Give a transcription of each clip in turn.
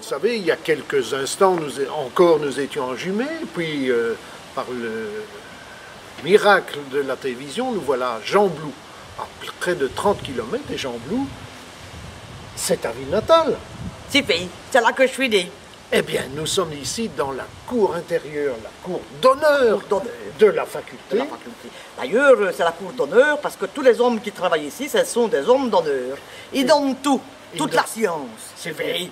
Vous savez, il y a quelques instants, nous étions enjumés, puis par le miracle de la télévision, nous voilà à Gembloux, à près de 30 km, et Gembloux, c'est ta ville natale. Si, fille, c'est là que je suis né. Eh bien, nous sommes ici dans la cour intérieure, la cour d'honneur de la faculté. D'ailleurs, c'est la cour d'honneur parce que tous les hommes qui travaillent ici, ce sont des hommes d'honneur. Ils donnent tout, toute la science. C'est vrai.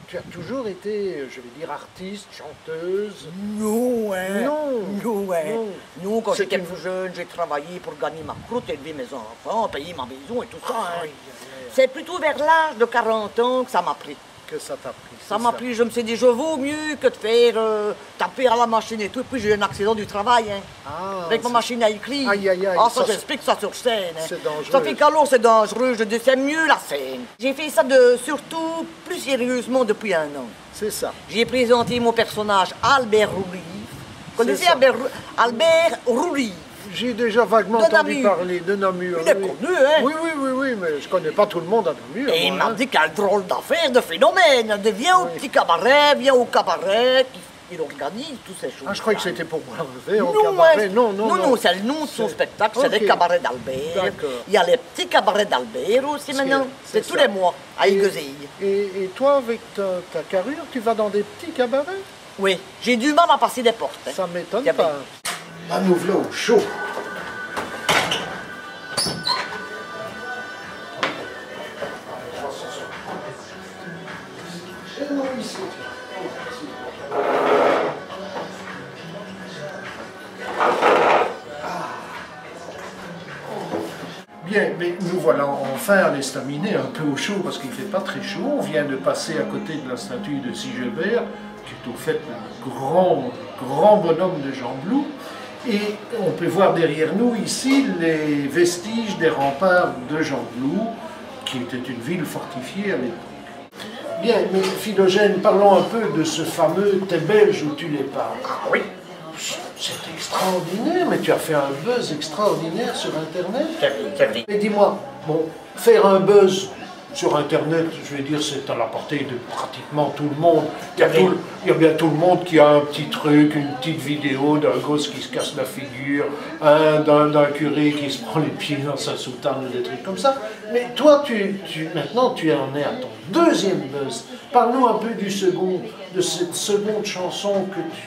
Tu as toujours été, je vais dire, artiste, chanteuse. Non, hein. Non. Non, quand j'étais plus jeune, j'ai travaillé pour gagner ma croûte, élever mes enfants, payer ma maison et tout ça. Hein. C'est plutôt vers l'âge de 40 ans que ça m'a pris. Que ça t'a pris. Ça m'a pris, je me suis dit, je vaux mieux que de faire taper à la machine et tout. Et puis j'ai eu un accident du travail, hein, avec ma machine à écrire. Aïe, aïe, aïe. Ah, ça j'explique ça sur scène. Hein. C'est dangereux. Ça fait qu'alors c'est dangereux, je dis, c'est mieux la scène. J'ai fait ça surtout plus sérieusement depuis un an. C'est ça. J'ai présenté mon personnage Albert Roulive. Vous connaissez Albert Roulive? J'ai déjà vaguement entendu parler de Namur. Il est connu, hein? Oui, mais je connais pas tout le monde à Namur. Et il m'a dit quel drôle d'affaire, de phénomène. Viens au petit cabaret, viens au cabaret. Il organise toutes ces choses. Ah, je croyais que c'était pour moi au cabaret. Non, c'est le nom de son spectacle, c'est les cabarets d'Albert. Il y a les petits cabarets d'Albert aussi maintenant. C'est tous les mois, à Aiguezille. Et toi, avec ta carrure, tu vas dans des petits cabarets? Oui, j'ai du mal à passer des portes. Hein. Ça m'étonne pas. Là, nous voilà au chaud. Bien, mais nous voilà enfin à l'estaminet un peu au chaud parce qu'il ne fait pas très chaud. On vient de passer à côté de la statue de Sigebert, qui est au fait le grand bonhomme de Gembloux. Et on peut voir derrière nous ici les vestiges des remparts de Gembloux, qui était une ville fortifiée à l'époque. Bien, mais Philogène, parlons un peu de ce fameux Thé belge où tu les parles. Ah oui. C'est extraordinaire, mais tu as fait un buzz extraordinaire sur Internet. C'est vrai. Mais dis-moi, bon, faire un buzz sur Internet, je vais dire, c'est à la portée de pratiquement tout le monde. Il y a bien tout le monde qui a un petit truc, une petite vidéo d'un gosse qui se casse la figure, d'un curé qui se prend les pieds dans sa soutane, ou des trucs comme ça. Mais toi, maintenant, tu en es à ton deuxième buzz. Parle-nous un peu de cette seconde chanson que tu...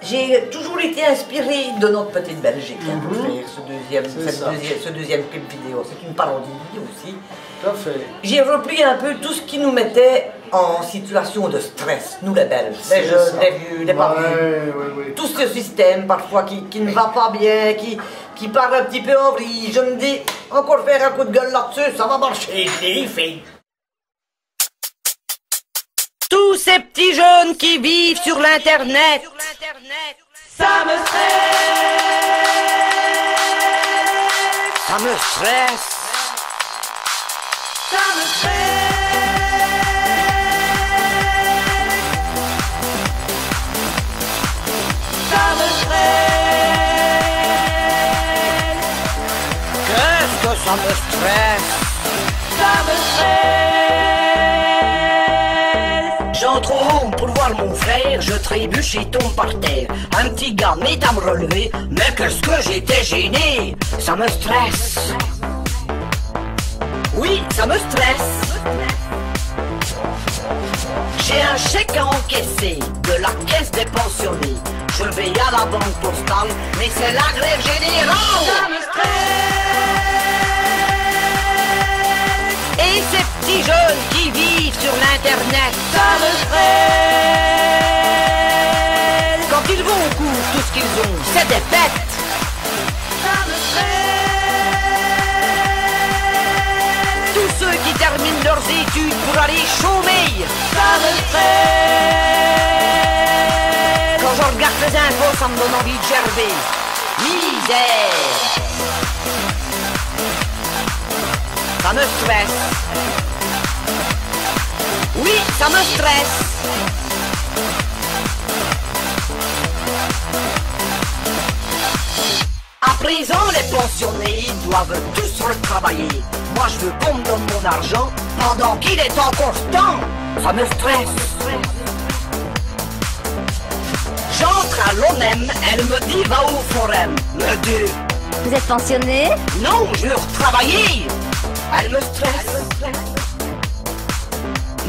J'ai toujours été inspirée de notre petite Belgique pour faire ce deuxième clip vidéo. C'est une parodie aussi. Tout à fait. J'ai repris un peu tout ce qui nous mettait en situation de stress, nous les Belges, les jeunes, les vieux, les pas vieux. Tout ce système parfois qui ne va pas bien, qui part un petit peu en vrille. Je me dis, encore faire un coup de gueule là-dessus, ça va marcher, les filles. Tous ces petits jeunes qui vivent sur l'internet, ça me stresse. Ça me stresse. Ça me stresse. Ça me stresse. Qu'est-ce que ça me stresse? Ça me stresse. J'entre au home pour voir mon frère, je trébuche et tombe par terre. Un petit gars m'aide à me relever, mais qu'est-ce que j'étais gêné. Ça me stresse. Oui, ça me stresse. J'ai un chèque à encaisser de la caisse des pensionnés. Je vais à la banque postale, mais c'est la grève générale. Ça me stresse. Et ces petits jeunes qui vivent sur l'internet, ça me stresse. Quand ils vont au cours, tout ce qu'ils ont, c'est des fêtes. Ça me stresse. Tous ceux qui terminent leurs études pour aller chômer, ça me stresse. Quand je regarde les infos, ça me donne envie de gerber. Misère. Ça me stresse. Oui, ça me stresse. À présent, les pensionnés doivent tous retravailler. Moi, je veux qu'on me donne mon argent pendant qu'il est encore temps. Ça me stresse. J'entre à l'ONEM, elle me dit va au forum. Me dit. Vous êtes pensionné? Non, je veux retravailler. Elle me stresse.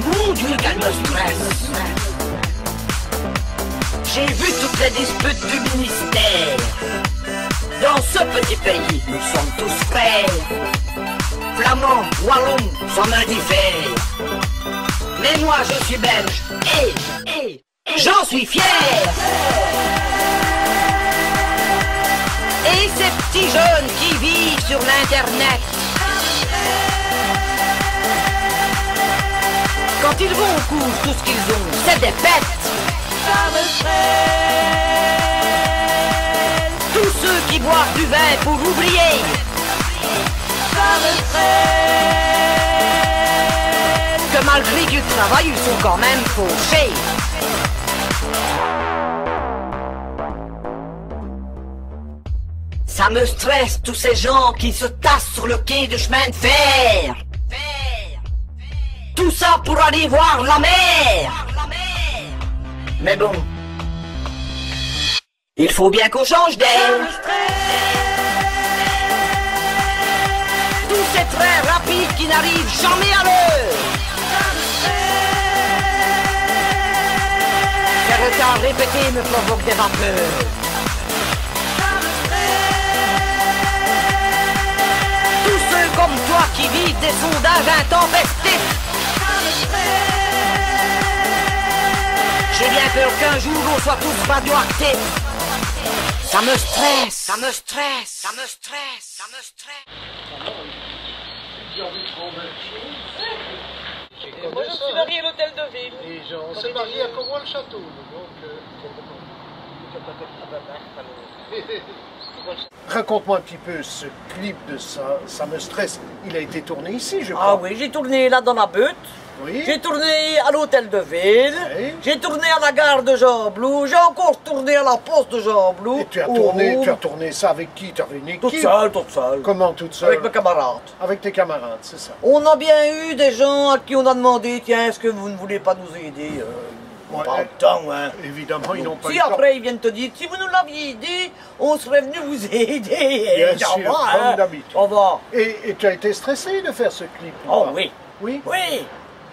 Mon Dieu, qu'elle me stresse. J'ai vu toutes les disputes du ministère. Dans ce petit pays, nous sommes tous frères. Flamands, wallons, ça m'indiffère. Mais moi je suis belge et j'en suis fier. Et ces petits jeunes qui vivent sur l'internet, quand ils vont au cours, tout ce qu'ils ont, c'est des bêtes. Ça me stresse. Tous ceux qui boivent du vin pour oublier, ça me stresse. Que malgré du travail, ils sont quand même fauchés. Ça me stresse, tous ces gens qui se tassent sur le quai de chemin de fer. Tout ça pour aller voir la mer. Mais bon, il faut bien qu'on change d'air. Tous ces trains rapides qui n'arrivent jamais à l'heure. Ces retards répétés me provoquent des vapeurs. Tous ceux comme toi qui vivent des sondages intempestifs. J'ai bien peur qu'un jour on soit tous radioactifs. Ça me stresse, ça me stresse, ça me stresse, ça me stresse. Moi je suis marié à l'hôtel de ville. Et on s'est marié à Corroy-le-Château. Raconte-moi un petit peu ce clip de ça me stresse. Il a été tourné ici, je crois. Ah oui, j'ai tourné là dans la butte. Oui. J'ai tourné à l'hôtel de ville, Oui. j'ai tourné à la gare de Jean-Blou, j'ai encore tourné à la poste de Jean-Blou. Et tu as tourné ça avec qui? Tu avais une équipe? Toute seule. Comment toute seule? Avec mes camarades. Avec tes camarades, c'est ça. On a bien eu des gens à qui on a demandé, tiens, est-ce que vous ne voulez pas nous aider? Ouais, Pas le temps, hein. Évidemment, ils n'ont pas Si le temps. après ils viennent te dire, si vous nous l'aviez dit, on serait venu vous aider. Bien Ça sûr, va, comme hein. d'habitude. On va. Et tu as été stressé de faire ce clip? ou Oh pas? oui. Oui? Oui.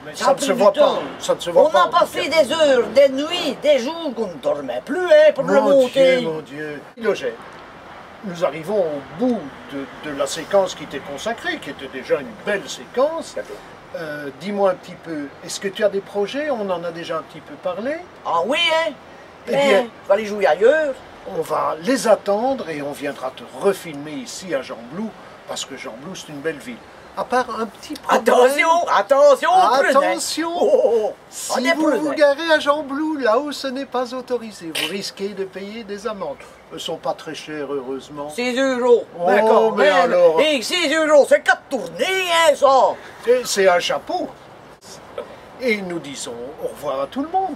Mais Ça ça a ne pris se du voit temps. pas. Ça ne se voit On pas. a passé des heures, des nuits, des jours qu'on ne dormait plus hein, pour le Mon monter. Dieu, mon Dieu. Logé, nous arrivons au bout de la séquence qui t'est consacrée, qui était déjà une belle séquence. Dis-moi un petit peu, est-ce que tu as des projets? On en a déjà un petit peu parlé. Ah oui, hein. Eh Mais bien, faut aller jouer ailleurs. on va les attendre et on viendra te refilmer ici à Jean-Blou, parce que Jean-Blou, c'est une belle ville. À part un petit problème. Attention, Attention! Oh, Si vous vous garez à Jean-Blou, là où ce n'est pas autorisé, vous risquez de payer des amendes. Elles ne sont pas très chères, heureusement. 6 €. Oh, D'accord, mais alors. Et 6 €, c'est 4 tournées, hein, ça. Et c'est un chapeau. Et nous disons au revoir à tout le monde.